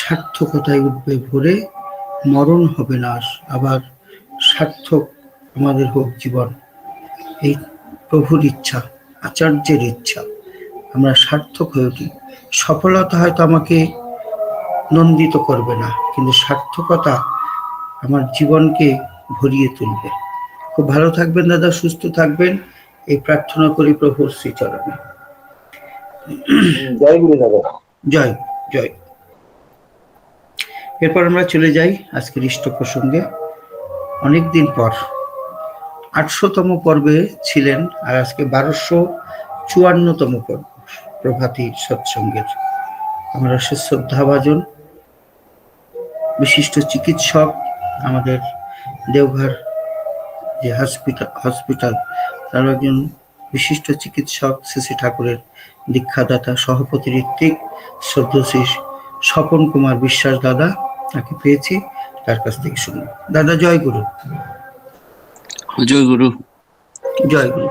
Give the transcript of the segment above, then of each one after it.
সার্থকতায় উঠবে ভরে, মরণ হবে নাশ, আবার সার্থক আমাদের হোক জীবন। এই প্রভুর ইচ্ছা, আচার্যের ইচ্ছা, আমরা সার্থক হয়ে উঠি। সফলতা হয়তো আমাকে নন্দিত করবে না, কিন্তু সার্থকতা আমার জীবনকে ভরিয়ে তুলবে। খুব ভালো থাকবেন দাদা, সুস্থ থাকবেন, এই প্রার্থনা করি প্রভুর শ্রীচরণে। জয় গুরু দাদা। জয় জয়। এরপর আমরা চলে যাই আজকের ইষ্ট প্রসঙ্গে। অনেকদিন পর 800তম পর্বে ছিলেন, আর আজকে 1254তম পর্ব প্রভাতী সৎসঙ্গের। আমরা শ্রদ্ধাভাজন বিশিষ্ট চিকিৎসক, আমাদের দেওঘর যে হসপিটাল তার একজন বিশিষ্ট চিকিৎসক, শ্রী ঠাকুরের দীক্ষাদাতা, সভাপতি ঋত্বিক, শ্রদ্ধশ্রী স্বপন কুমার বিশ্বাস দাদা, তাকে পেয়েছি, তার কাছ থেকে শুনবো। দাদা জয় গুরু। জয় গুরু। জয় গুরু।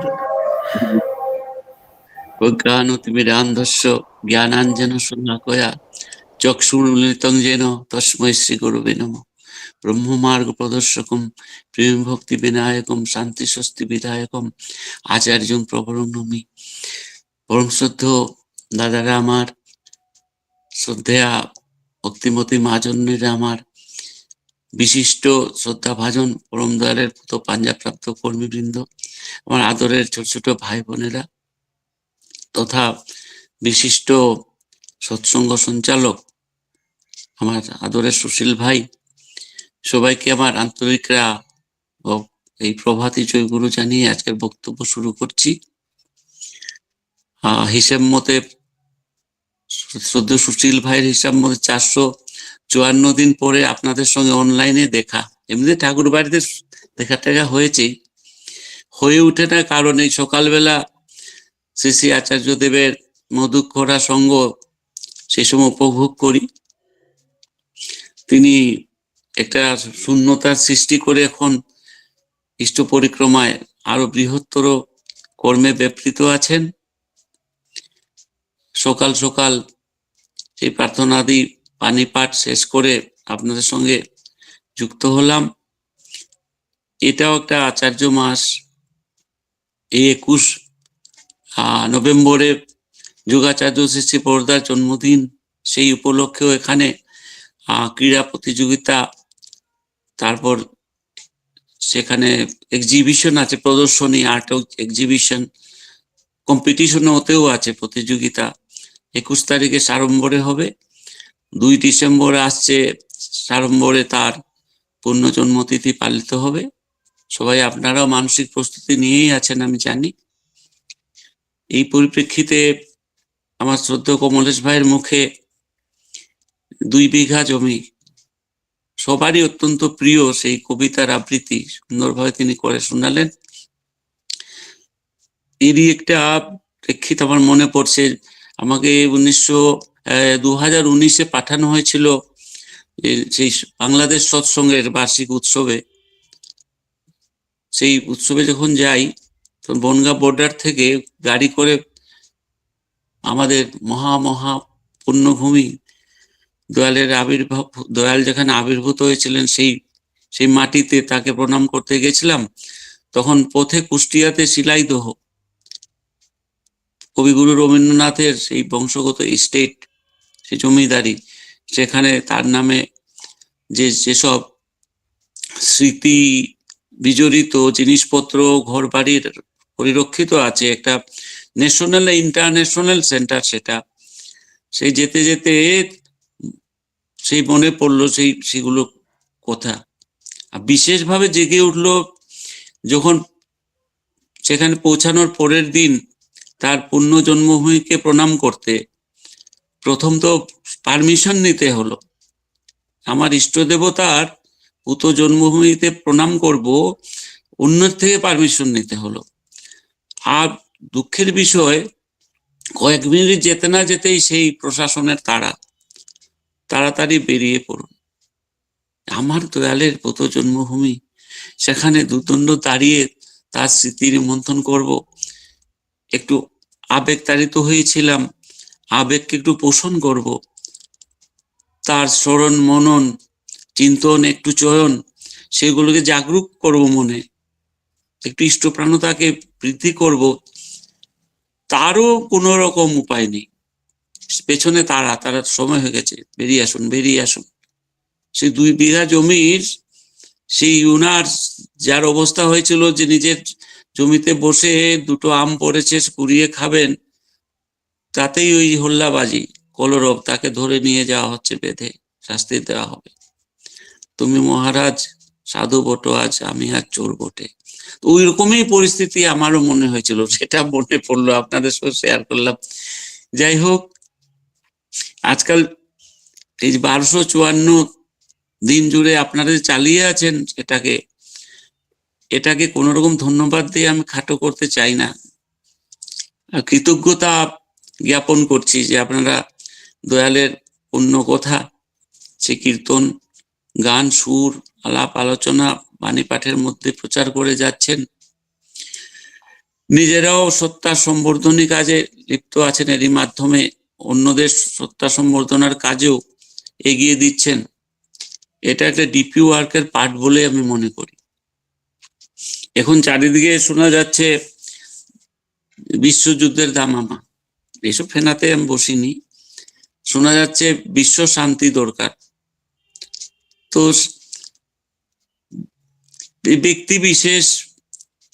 প্রজ্ঞানতিমিরান্ধস্য জ্ঞানাঞ্জন শূন্যকয়া চক্ষুর্মিলিতং যেন তস্मै শ্রী গুরুবে নমঃ। ব্রহ্মমার্গ প্রদর্শকম প্রেম ভক্তি বিনায়কম শান্তি স্বস্তি বিধায়কম আচার্যং প্রবরং নমি। পরম শ্রদ্ধ দাদারা আমার, শ্রদ্ধেয়া ভক্তিমতী মাজন্যেরা আমার, বিশিষ্ট শ্রদ্ধা ভাজন পরম দয়ালের পুত পাঞ্জাপ্রাপ্ত কর্মীবৃন্দ, আমার আদরের ছোট ছোট ভাই বোনেরা, তথা বিশিষ্ট সৎসঙ্গ সঞ্চালক আমার আদরের সুশীল ভাই, সবাইকে আমার আন্তরিকরা এই প্রভাতী জয়গুরু জানিয়ে আজকের বক্তব্য শুরু করছি। হিসাব মতে, শ্রদ্ধেয় সুশীল ভাইয়ের হিসাব মতে 454 দিন পরে আপনাদের সঙ্গে অনলাইনে দেখা। এমনি ঠাকুর বাড়িতে দেখা টেকা হয়েছে, হয়ে উঠে না, কারণ এই সকালবেলা শ্রী শ্রী আচার্য দেবের মধুক্ষরা সঙ্গ সেই সময় উপভোগ করি। তিনি একটা শূন্যতার সৃষ্টি করে এখন ইষ্ট পরিক্রমায় আরো বৃহত্তর কর্মে ব্যাপৃত আছেন। সকাল সকাল সেই প্রার্থনাদি পানি পাঠ শেষ করে আপনাদের সঙ্গে যুক্ত হলাম। এটাও একটা আচার্য মাস। এই 21 নভেম্বরে যোগাচার্য শ্রী শ্রী পরদার জন্মদিন, সেই উপলক্ষেও এখানে ক্রীড়া প্রতিযোগিতা, তারপর সেখানে এক্সিবিশন আছে, প্রদর্শনী, আর্ট এক্সিবিশন, কম্পিটিশন হতেও আছে প্রতিযোগিতা। 21 তারিখে সাড়ম্বরে হবে, 2 ডিসেম্বর আসছে সাড়ম্বরে তার পুণ্যজন্মতিথি পালিত হবে। সবাই আপনারাও মানসিক প্রস্তুতি নিয়েই আছেন আমি জানি। এই পরিপ্রেক্ষিতে আমার শ্রদ্ধেয় কমলেশ ভাইয়ের মুখে 2 বিঘা জমি, সবারই অত্যন্ত প্রিয় সেই কবিতার আবৃত্তি সুন্দরভাবে তিনি করে শোনালেন। এরই একটা প্রেক্ষিত আমার মনে পড়ছে, আমাকে 2019-এ পাঠানো হয়েছিল সেই বাংলাদেশ সৎসঙ্গের বার্ষিক উৎসবে। সেই উৎসবে যখন যাই, তখন বনগাঁ বর্ডার থেকে গাড়ি করে আমাদের মহা পুণ্যভূমি দয়ালের আবির্ভাব, দয়াল যেখানে আবির্ভূত হয়েছিলেন সেই মাটিতে তাকে প্রণাম করতে গেছিলাম। তখন পথে কুষ্টিয়াতে শিলাইদহ কবিগুরু রবীন্দ্রনাথের সেই বংশগত এস্টেট, সেই জমিদারি, সেখানে তার নামে যেসব স্মৃতি বিজড়িত জিনিসপত্র ঘর বাড়ির পরিরক্ষিত আছে, একটা ন্যাশনাল ইন্টারন্যাশনাল সেন্টার সেটা। সেই যেতে যেতে সেই মনে পড়লো সেগুলো কথা। বিশেষভাবে জেগে উঠলো যখন সেখানে পৌঁছানোর পরের দিন তার পুণ্য জন্মভূমিকে প্রণাম করতে প্রথম তো পারমিশন নিতে হলো। আমার ইষ্ট দেবতার পুত জন্মভূমিতে প্রণাম করব, অন্যের থেকে পারমিশন নিতে হলো। আর দুঃখের বিষয়, কয়েক মিনিট যেতে না যেতেই সেই প্রশাসনের তাড়াতাড়ি বেরিয়ে পড়ুন। আমার দয়ালের পুত জন্মভূমি, সেখানে দুদণ্ড দাঁড়িয়ে তার স্মৃতির মন্থন করব। একটু আবেগ তাড়িত হয়েছিলাম, আবেগকে একটু পোষণ করব। তার স্মরণ মনন চিন্তন একটু চয়ন সেগুলোকে জাগরুক করব, মনে একটু ইষ্টপ্রাণতাকে বৃদ্ধি করব, তারও কোনো রকম উপায় নেই। পেছনে তারা সময় হয়ে গেছে, বেরিয়ে আসুন বেরিয়ে আসুন। সেই 2 বিঘা জমির সেই উনার যার অবস্থা হয়েছিল যে নিজের জমিতে বসে 2টো আম পড়েছে কুড়িয়ে খাবেন, তাতেই ওই হল্লাবাজি কলরব, তাকে ধরে নিয়ে যাওয়া হচ্ছে, বেঁধে শাস্তি দেওয়া হবে। তুমি মহারাজ সাধু বটো আজ, আমি আজ চোর বটে। ওই রকমই পরিস্থিতি আমারও মনে হয়েছিল, সেটা মনে পড়লো, আপনাদের সাথে শেয়ার করলাম। যাই হোক, আজকাল এই 1254 দিন জুড়ে আপনারা চালিয়ে আছেন এটাকে কোন রকম ধন্যবাদ দিয়ে আমি খাটো করতে চাই না, কৃতজ্ঞতা জ্ঞাপন করছি যে আপনারা দয়ালের অন্য কথা, সে কীর্তন গান সুর আলাপ আলোচনা বাণী পাঠের মধ্যে প্রচার করে যাচ্ছেন। নিজেরাও সত্তা সম্বর্ধনী কাজে লিপ্ত আছেন, এরই মাধ্যমে অন্যদের সত্তা সম্বর্ধনার কাজেও এগিয়ে দিচ্ছেন। এটা একটা ডিপি ওয়ার্কের পার্ট বলে আমি মনে করি। এখন চারিদিকে শোনা যাচ্ছে বিশ্বযুদ্ধের দামামা, এসব ফেনাতে আমি বসিনি। শোনা যাচ্ছে বিশ্ব শান্তি দরকার। তো ব্যক্তি বিশেষ,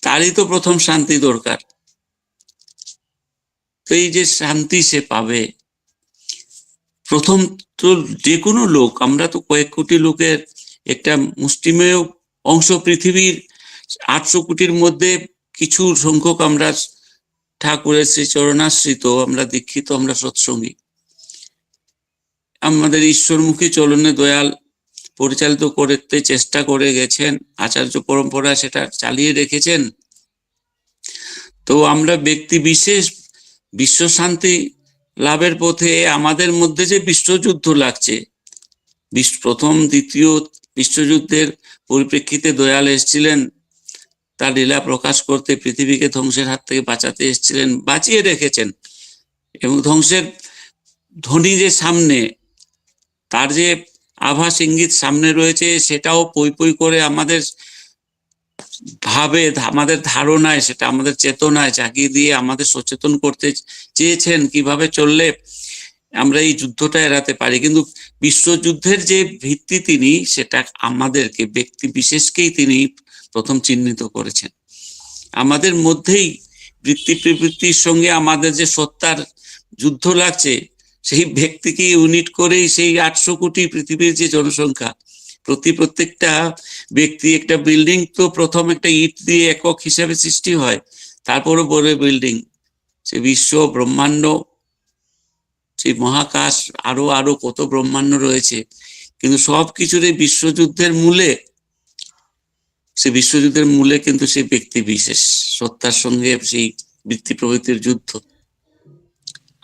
তারই তো প্রথম শান্তি দরকার। তো এই যে শান্তি সে পাবে, প্রথম তো যে কোনো লোক, আমরা তো কয়েক কোটি লোকের একটা মুষ্টিমেয় অংশ, পৃথিবীর 800 কোটির মধ্যে কিছু সংখ্যক আমরা ঠাকুরের শ্রী চরণাশ্রিত, আমরা দীক্ষিত, আমরা সৎসঙ্গী। আমাদের ঈশ্বরমুখী চলনে দয়াল পরিচালিত করতে চেষ্টা করে গেছেন, আচার্য পরম্পরা সেটা চালিয়ে রেখেছেন। তো আমরা ব্যক্তি বিশেষ বিশ্ব শান্তি লাভের পথে আমাদের মধ্যে যে বিশ্বযুদ্ধ লাগছে, প্রথম দ্বিতীয় বিশ্বযুদ্ধের পরিপ্রেক্ষিতে দয়াল এসেছিলেন তার লীলা প্রকাশ করতে, পৃথিবীকে ধ্বংসের হাত থেকে বাঁচাতে এসেছিলেন, বাঁচিয়ে রেখেছেন। এবং ধ্বংসের ধ্বনি যে সামনে, তার যে আভাস ইঙ্গিত সামনে রয়েছে, সেটাও পই পই করে আমাদের ভাবে, আমাদের ধারণায়, সেটা আমাদের চেতনায় জাগিয়ে দিয়ে আমাদের সচেতন করতে চেয়েছেন কিভাবে চললে আমরা এই যুদ্ধটা এড়াতে পারি। কিন্তু বিশ্বযুদ্ধের যে ভিত্তি তিনি, সেটা আমাদেরকে ব্যক্তি বিশেষকেই তিনি প্রথম চিহ্নিত করেছেন। আমাদের মধ্যেই বৃত্তি প্রবৃত্তির সঙ্গে আমাদের যে সত্তার যুদ্ধ লাগছে, সেই ব্যক্তিকে ইউনিট করেই সেই 800 কোটি পৃথিবীর যে জনসংখ্যা, প্রত্যেকটা ব্যক্তি, একটা বিল্ডিং তো প্রথম একটা ইট দিয়ে একক হিসাবে সৃষ্টি হয়, তারপরে বড় বিল্ডিং, সে বিশ্ব ব্রহ্মাণ্ড, সেই মহাকাশ, আরো আরো কত ব্রহ্মাণ্ড রয়েছে। কিন্তু সবকিছুর এই বিশ্বযুদ্ধের মূলে, সে বিশ্বযুদ্ধের মূলে কিন্তু সেই ব্যক্তি বিশেষ সত্তার সঙ্গে সেই বৃত্তি প্রবৃত্তির যুদ্ধ।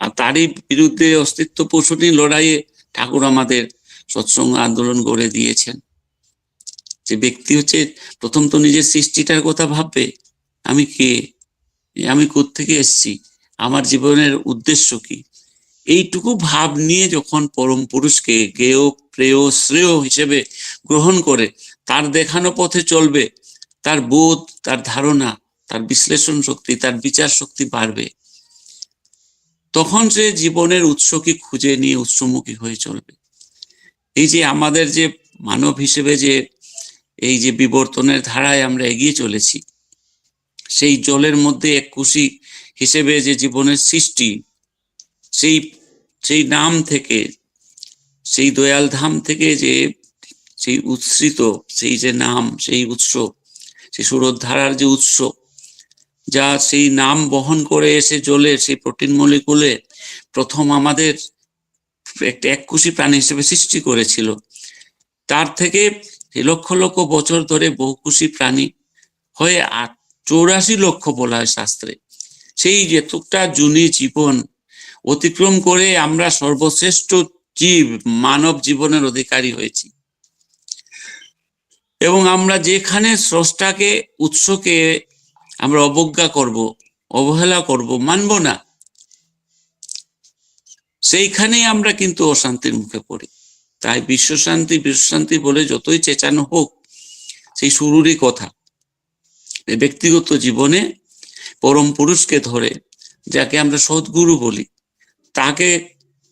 আর তারই বিরুদ্ধে অস্তিত্ব পোষণী লড়াইয়ে ঠাকুর আমাদের সৎসঙ্গ আন্দোলন গড়ে দিয়েছেন। যে ব্যক্তি হচ্ছে প্রথম তো নিজের সৃষ্টিটার কথা ভাববে, আমি কে, আমি কোত্থেকে এসছি, আমার জীবনের উদ্দেশ্য কি, এইটুকু ভাব নিয়ে যখন পরম পুরুষকে জ্ঞেয় প্রেয় শ্রেয় হিসেবে গ্রহণ করে তার দেখানো পথে চলবে, তার বোধ, তার ধারণা, তার বিশ্লেষণ শক্তি, তার বিচার শক্তি বাড়বে। তখন সে জীবনের উৎসকে খুঁজে নিয়ে উৎসমুখী হয়ে চলবে। এই যে আমাদের যে মানব হিসেবে যে এই যে বিবর্তনের ধারায় আমরা এগিয়ে চলেছি, সেই জলের মধ্যে এক কুশি হিসেবে যে জীবনের সৃষ্টি, সেই নাম থেকে, সেই দয়াল ধাম থেকে যে সেই উৎসৃত সেই যে নাম, সেই উৎস, সেই সুরধারার যে উৎস, যা সেই নাম বহন করে এসে জলের সেই প্রোটিন মলিকুলে প্রথম আমাদের একটা এককুশি প্রাণী হিসেবে সৃষ্টি করেছিল। তার থেকে লক্ষ লক্ষ বছর ধরে বহুকুশি প্রাণী হয়ে 84 লক্ষ বলা হয় শাস্ত্রে। সেই যেটুকটা জুনি জীবন অতিক্রম করে আমরা সর্বশ্রেষ্ঠ জীব মানব জীবনের অধিকারী হয়েছি। এবং আমরা যেখানে স্রষ্টাকে, উৎসকে আমরা অবজ্ঞা করব, অবহেলা করব, মানব না, সেইখানেই আমরা কিন্তু অশান্তির মুখে পড়ি। তাই বিশ্বশান্তি বিশ্বশান্তি বলে যতই চেঁচানো হোক, সেই শুরুরই কথা। ব্যক্তিগত জীবনে পরম পুরুষকে ধরে, যাকে আমরা সদ্গুরু বলি, তাকে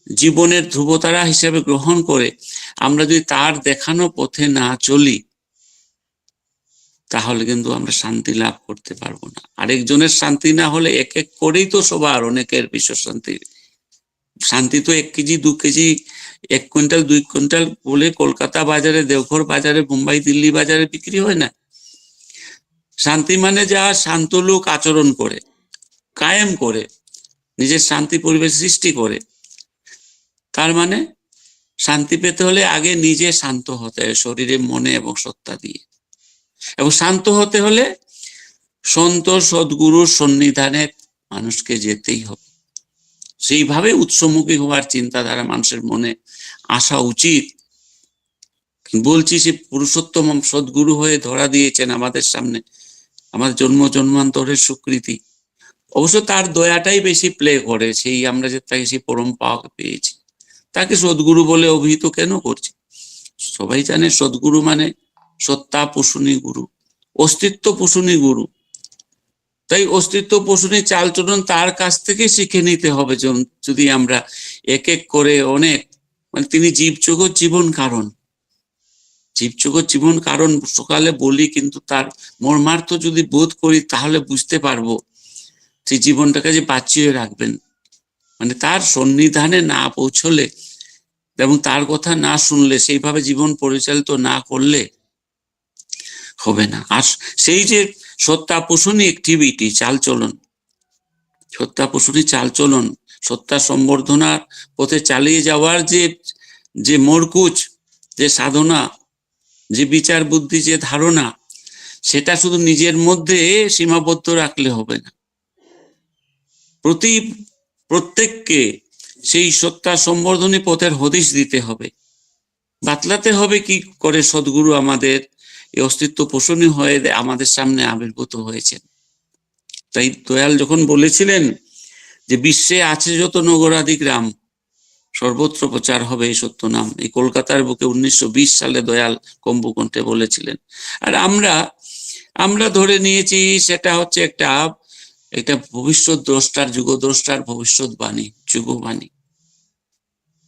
জীবনের ধ্রুবতারা হিসেবে গ্রহণ করে আমরা যদি তার দেখানো পথে না চলি, তাহলে কিন্তু আমরা শান্তি লাভ করতে পারবো না। আরেকজনের শান্তি না হলে এক এক করেই তো সবার অনেকের বিশ্ব শান্তি। শান্তি তো 1 কেজি 2 কেজি 1 কুইন্টাল 2 কুইন্টাল বলে কলকাতা বাজারে, দেওঘর বাজারে, মুম্বাই দিল্লি বাজারে বিক্রি হয় না। শান্তি মানে যা শান্ত লোক আচরণ করে, কায়েম করে, নিজের শান্তি পরিবেশ সৃষ্টি করে। তার মানে শান্তি পেতে হলে আগে নিজে শান্ত হতে হয়, শরীরে, মনে এবং সত্তা দিয়ে। এবং শান্ত হতে হলে সন্ত সদ্গুরুর সন্নিধানে মানুষকে যেতেই হবে। সেইভাবে উৎসমুখী হওয়ার চিন্তাধারা মানুষের মনে আসা উচিত। বলছি, সে পুরুষোত্তম সদ্গুরু হয়ে ধরা দিয়েছেন আমাদের সামনে, আমাদের জন্ম জন্মান্তরের স্বীকৃতি। অবশ্য তার দয়াটাই বেশি প্লে করে, সেই আমরা যে তাকে সেই পরম পাওয়া পেয়েছি, তাকে সদ্গুরু বলে অভিহিত কেন করছি? সবাই জানে সদ্গুরু মানে সত্তা পোষণী গুরু, অস্তিত্ব পোষণী গুরু। তাই অস্তিত্ব পোষণী চালচলন তার কাছ থেকে শিখে নিতে হবে। যদি আমরা এক এক করে অনেক, মানে তিনি জীবজগৎ জীবন কারণ, জীবজগৎ জীবন কারণ সকালে বলি, কিন্তু তার মর্মার্থ যদি বোধ করি তাহলে বুঝতে পারবো সেই জীবনটাকে যে বাঁচিয়ে রাখবেন। মানে তার সন্নিধানে না পৌঁছলে এবং তার কথা না শুনলে, সেইভাবে জীবন পরিচালিত না করলে হবে না। আর সেই যে সত্তা পোষণী অ্যাক্টিভিটি, চালচলন, সত্তা পোষণী চালচলন, সত্তা সম্বর্ধনার পথে চালিয়ে যাওয়ার যে মরকুচ, যে সাধনা, যে বিচার বুদ্ধি, যে ধারণা, সেটা শুধু নিজের মধ্যে সীমাবদ্ধ রাখলে হবে না। প্রত্যেককে সেই সত্তা সম্বর্ধনী পথের হদিশ দিতে হবে, বাতলাতে হবে কি করে সদ্গুরু আমাদের এই অস্তিত্ব পোষণী হয়ে আমাদের সামনে আবির্ভূত হয়েছেন। তাই দয়াল যখন বলেছিলেন যে বিশ্বে আছে যত নগরাদি গ্রাম, সর্বত্র প্রচার হবে এই সত্য নাম, এই কলকাতার বুকে 1920 সালে দয়াল কম্বুকণ্ঠে বলেছিলেন। আর আমরা ধরে নিয়েছি সেটা হচ্ছে একটা ভবিষ্যৎ দ্রষ্টার, যুগদ্রষ্টার ভবিষ্যৎবাণী, যুগবাণী,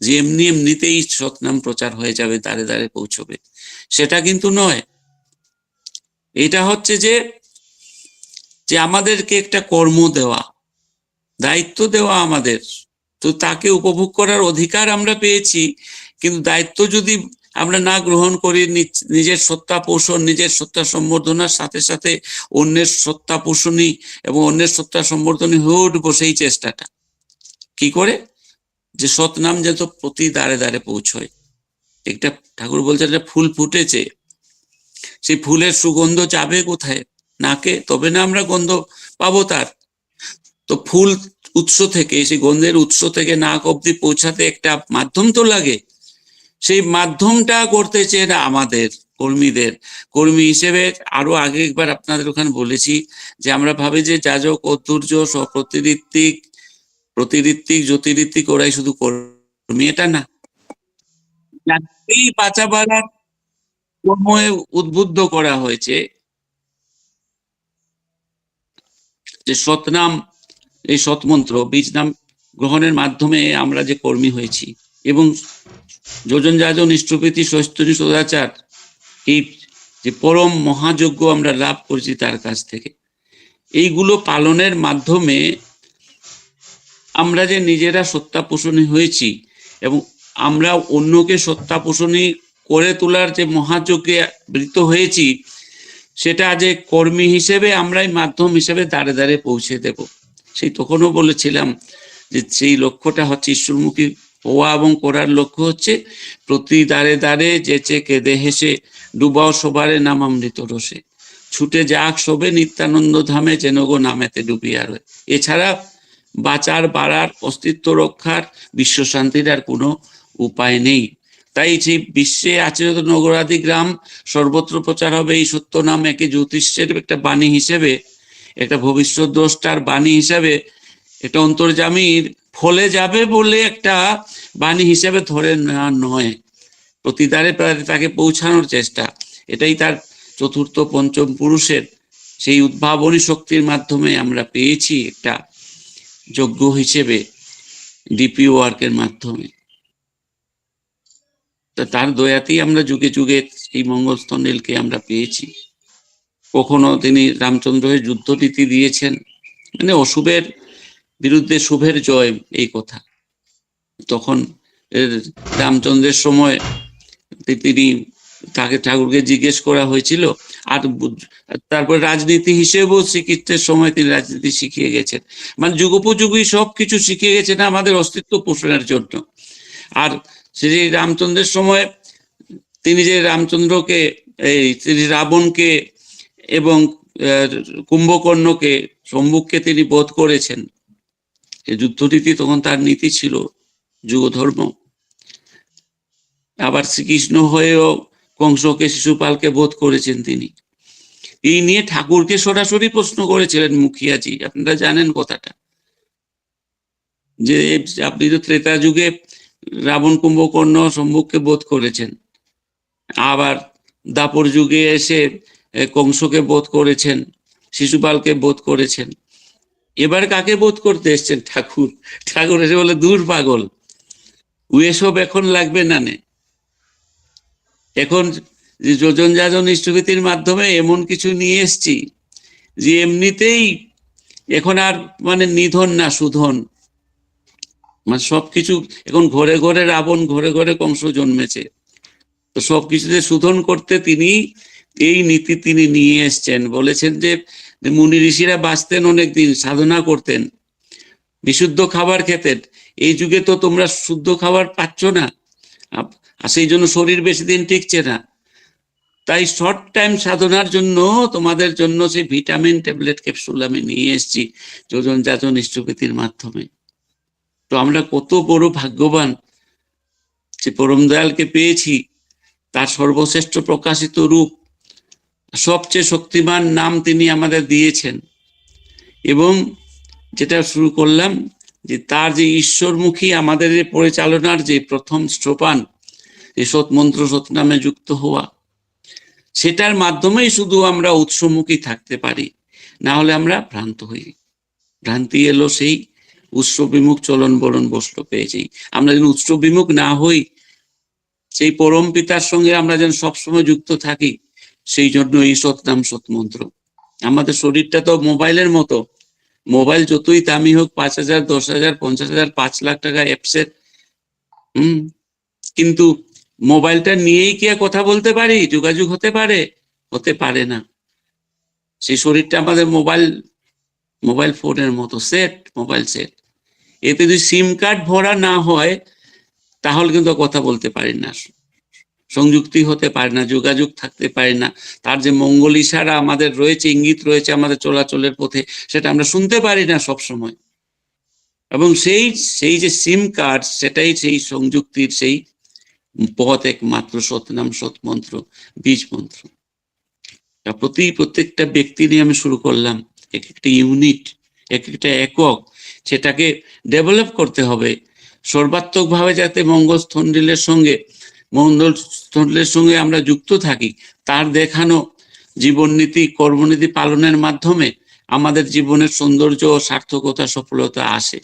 যে এমনিতেই সৎনাম প্রচার হয়ে যাবে, দ্বারে দ্বারে পৌঁছবে, সেটা কিন্তু নয়। এটা হচ্ছে যে আমাদেরকে একটা কর্ম দেওয়া, দায়িত্ব দেওয়া আমাদের। তো তাকে উপভোগ করার অধিকার আমরা পেয়েছি, কিন্তু দায়িত্ব যদি আমরা না গ্রহণ করি, নিজের সত্তা পোষণ, নিজের সত্তা সম্বর্ধনার সাথে সাথে অন্যের সত্তা পোষণী এবং অন্যের সত্তা সম্বর্ধনী হয়ে উঠবো, সেই চেষ্টাটা কি করে, যে সৎনাম যত প্রতি দ্বারে দ্বারে পৌঁছয়। একটা ঠাকুর বলছেন যে ফুল ফুটেছে, সেই ফুলের সুগন্ধ যাবে কোথায়? নাকে, তবে না আমরা গন্ধ পাবো তার। তো ফুল উৎস থেকে, সেই গন্ধের উৎস থেকে নাক অব্দি পৌঁছাতে একটা মাধ্যম তো লাগে। সেই মাধ্যমটা করতে চেয়ে না আমাদের কর্মীদের, কর্মী হিসেবে। আরো আগে একবার আপনাদের ওখানে বলেছি যে আমরা ভাবি যে যাজক, অধৈর্য, প্রতিঋত্বিক, জ্যোতিঋত্বিক ওরাই শুধু কর্মী, এটা না। বাঁচা বাড়ার কর্মে উদ্বুদ্ধ করা হয়েছে যে সৎনাম, এই সৎমন্ত্র, বীজ নাম গ্রহণের মাধ্যমে আমরা যে কর্মী হয়েছি, এবং যোজন যাজন ইষ্টপ্রীতি সৈস্তনী সদাচার, এই যে পরম মহাযজ্ঞ আমরা লাভ করেছি তার কাছ থেকে, এইগুলো পালনের মাধ্যমে আমরা যে নিজেরা সত্তা পোষণী হয়েছি এবং আমরা অন্যকে সত্তা পোষণী করে তোলার যে মহাযজ্ঞে বৃত হয়েছি, সেটা যে কর্মী হিসেবে আমরাই মাধ্যম হিসেবে দ্বারে দ্বারে পৌঁছে দেব। সেই তখনও বলেছিলাম যে সেই লক্ষ্যটা হচ্ছে ঈশ্বরমুখী হওয়া, এবং করার লক্ষ্য হচ্ছে প্রতি দ্বারে দ্বারে যেচে কেঁদে হেসে ডুবাও সবারে নাম অমৃত রসে, ছুটে যাক সবে নিত্যানন্দ ধামে যেন গো নামেতে ডুবিয়া রয়। এছাড়া বাঁচার, বাড়ার, অস্তিত্ব রক্ষার, বিশ্ব শান্তির আর কোনো উপায় নেই। তাই সেই বিশ্বে আছে যত নগরাদি গ্রাম, সর্বত্র প্রচার হবে এই সত্য নাম, একে জ্যোতিষের একটা বাণী হিসেবে, একটা ভবিষ্যৎ দ্রষ্টার বাণী হিসেবে, এটা অন্তর্যামীর ফলে যাবে বলে একটা বাণী হিসেবে ধরে নেওয়া নয়। প্রতিদারে তাকে পৌঁছানোর চেষ্টা, এটাই তার চতুর্থ পঞ্চম পুরুষের সেই উদ্ভাবনী শক্তির মাধ্যমে আমরা পেয়েছি একটা যজ্ঞ হিসেবে ডিপি ওয়ার্কের মাধ্যমে। তার দয়াতেই আমরা যুগে যুগে এই মঙ্গলস্থলীলকে আমরা পেয়েছি। কখনো তিনি রামচন্দ্রের যুদ্ধ নীতি দিয়েছেন, মানে অশুভের বিরুদ্ধে শুভের জয়, এই কথা। তখন রামচন্দ্রের সময় তিনি তাকে ঠাকুরকে জিজ্ঞেস করা হয়েছিল, আর তারপর রাজনীতি হিসেবেও শ্রীকৃষ্ণের সময় তিনি রাজনীতি শিখিয়ে গেছেন, মানে যুগোপযোগী সবকিছু শিখিয়ে গেছেন আমাদের অস্তিত্ব পোষণের জন্য। আর শ্রী রামচন্দ্রের সময় তিনি যে রামচন্দ্রকে, এই রাবণকে এবং কুম্ভকর্ণকে, সম্মুখকে তিনি বধ করেছেন। এই যুদ্ধনীতি তখন তার নীতি ছিল, যুগ ধর্ম। আবার শ্রীকৃষ্ণ হয়েও কংসকে, শিশুপালকে বধ করেছেন তিনি। এই নিয়ে ঠাকুরকে সরাসরি প্রশ্ন করেছিলেন মুখিয়াজি, আপনারা জানেন কথাটা, যে আপনি তো ত্রেতা যুগে রাবণ কুম্ভকর্ণ সম্মুখকে বধ করেছেন, আবার দাপর যুগে এসে কংসকে বধ করেছেন, শিশুপালকে বধ করেছেন, এবার কাকে বধ করতে এসছেন? ঠাকুর। ঠাকুর এসে বলে, দূর পাগল, এসব এখন লাগবে না, নে এখন যোজন যাজন ইষ্টভীতির মাধ্যমে এমন কিছু নিয়ে এসছি যে এমনিতেই এখন আর মানে নিধন না, শুধন, মানে সবকিছু এখন ঘরে ঘরে রাবণ, ঘরে ঘরে কংস জন্মেছে, তো সবকিছুতে শোধন করতে তিনি এই নীতি তিনি নিয়ে এসছেন। বলেছেন যে মুনি ঋষিরা বাঁচতেন অনেকদিন, সাধনা করতেন, বিশুদ্ধ খাবার খেতেন, এই যুগে তো তোমরা শুদ্ধ খাবার পাচ্ছ না, আর সেই জন্য শরীর বেশি দিন টিকছে না। তাই শর্ট টাইম সাধনার জন্য তোমাদের জন্য সেই ভিটামিন ট্যাবলেট ক্যাপসুল আমি নিয়ে এসেছি যোজন যাজন ইষ্টভীতির মাধ্যমে। তো আমরা কত বড় ভাগ্যবান যে পরম দয়ালকে পেয়েছি, তার সর্বশ্রেষ্ঠ প্রকাশিত রূপ, সবচেয়ে শক্তিমান নাম তিনি আমাদের দিয়েছেন। এবং যেটা শুরু করলাম, যে তার যে ঈশ্বরমুখী আমাদের পরিচালনার যে প্রথম সোপান, এই সৎমন্ত্র সৎনামে যুক্ত হওয়া, সেটার মাধ্যমেই শুধু আমরা উৎসমুখী থাকতে পারি, না হলে আমরা ভ্রান্ত হই। ভ্রান্তি এলো সেই উৎস বিমুখ চলন বলন বসলো পেয়েছি। আমরা যেন উৎস বিমুখ না হই, সেই পরম পিতার সঙ্গে আমরা যেন সবসময় যুক্ত থাকি, সেই জন্য এই সৎনাম সৎমন্ত্র। আমাদের শরীরটা তো মোবাইলের মতো, মোবাইল যতই দামি হোক, 5,000, 10,000, 50,000, 5 লাখ টাকা অ্যাপসের, কিন্তু মোবাইলটা নিয়েই কি কথা বলতে পারি, যোগাযোগ হতে পারে? হতে পারে না। সেই শরীরটা আমাদের মোবাইল ফোনের মতো, মোবাইল সেট। এতে যদি সিম কার্ড ভরা না হয় তাহলে কিন্তু কথা বলতে পারি না, সংযুক্তি হতে পারে না, যোগাযোগ থাকতে পারে না। তার যে মঙ্গল ইশারা আমাদের রয়েছে, ইঙ্গিত রয়েছে আমাদের চলাচলের পথে, সেটা আমরা শুনতে পারি না সব সময়। এবং সেই যে সিম কার্ড, সেটাই সেই সংযুক্তির সেই পথ, একমাত্র সৎনাম সৎমন্ত্র, বীজ মন্ত্র। প্রত্যেকটা ব্যক্তি নিয়ে আমি শুরু করলাম, এক একটা ইউনিট, এক একটা একক, সেটাকে ডেভেলপ করতে হবে সর্বাত্মক ভাবে, যাতে মঙ্গলস্থলীলের সঙ্গে আমরা যুক্ত থাকি। তার দেখানো জীবননীতি, কর্মনীতি পালনের মাধ্যমে আমাদের জীবনের সৌন্দর্য ও সার্থকতা, সফলতা আসে।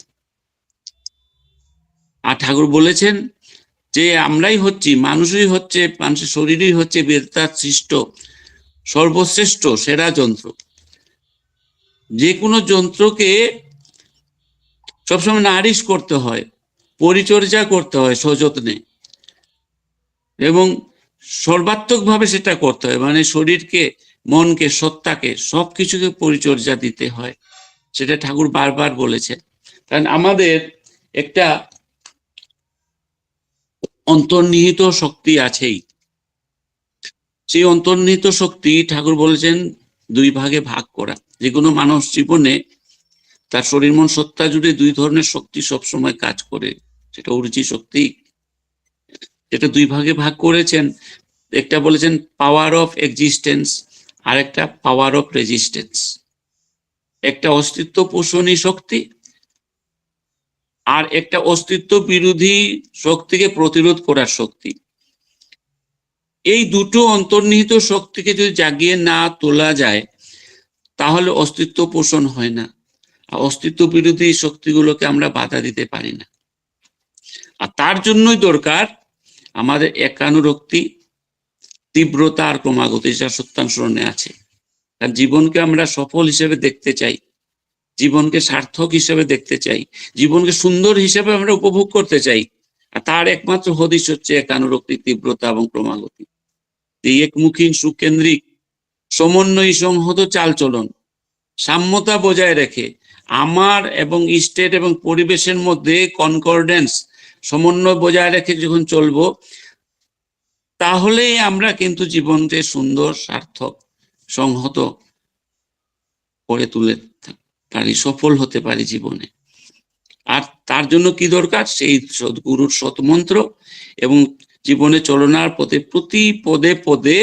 আর ঠাকুর বলেছেন যে আমরাই হচ্ছি, মানুষের শরীরই হচ্ছে বেদার সৃষ্ট সর্বশ্রেষ্ঠ সেরা যন্ত্র। যে কোনো যন্ত্রকে সবসময় নারিশ করতে হয়, পরিচর্যা করতে হয় সযত্নে, এবং সর্বাত্মক ভাবে সেটা করতে হয়, মানে শরীরকে, মনকে, সত্তাকে, সবকিছুকে পরিচর্যা দিতে হয়। সেটা ঠাকুর বারবার বলেছেন। কারণ আমাদের একটা অন্তর্নিহিত শক্তি আছেই, সেই অন্তর্নিহিত শক্তি ঠাকুর বলেছেন 2 ভাগে ভাগ করা। যে কোনো মানুষ জীবনে তার শরীর মন সত্তা জুড়ে 2 ধরনের শক্তি সবসময় কাজ করে, সেটা ঊর্জি শক্তি, যেটা 2 ভাগে ভাগ করেছেন। একটা বলেছেন পাওয়ার অফ এক্সিস্টেন্স, আর একটা পাওয়ার অফ রেজিস্টেন্স। একটা অস্তিত্ব পোষণী শক্তি, আর একটা অস্তিত্ব বিরোধী শক্তিকে প্রতিরোধ করার শক্তি। এই দুটো অন্তর্নিহিত শক্তিকে যদি জাগিয়ে না তোলা যায় তাহলে অস্তিত্ব পোষণ হয় না, আর অস্তিত্ব বিরোধী শক্তিগুলোকে আমরা বাধা দিতে পারি না। আর তার জন্যই দরকার আমাদের একানুরক্তি, তীব্রতা আর ক্রমাগতি, যা সত্যানুসরণে আছে। কারণ জীবনকে আমরা সফল হিসেবে দেখতে চাই, জীবনকে সার্থক হিসেবে দেখতে চাই, জীবনকে সুন্দর হিসেবে আমরা উপভোগ করতে চাই। আর তার একমাত্র হদিশ হচ্ছে একানুরক্তি, তীব্রতা এবং ক্রমাগতি। এই একমুখী সুকেন্দ্রিক সমন্বয়ী সংহত চালচলন, সাম্যতা বজায় রেখে আমার এবং স্টেট এবং পরিবেশের মধ্যে কনকর্ডেন্স, সমন্বয় বজায় রেখে যখন চলবো, তাহলেই আমরা কিন্তু জীবনকে সুন্দর, সার্থক, সংহত করে তুলে পারি, সফল হতে পারি জীবনে। আর তার জন্য কি দরকার? সেই সদ্গুরুর সৎমন্ত্র এবং জীবনে চলনার পথে প্রতি পদে পদে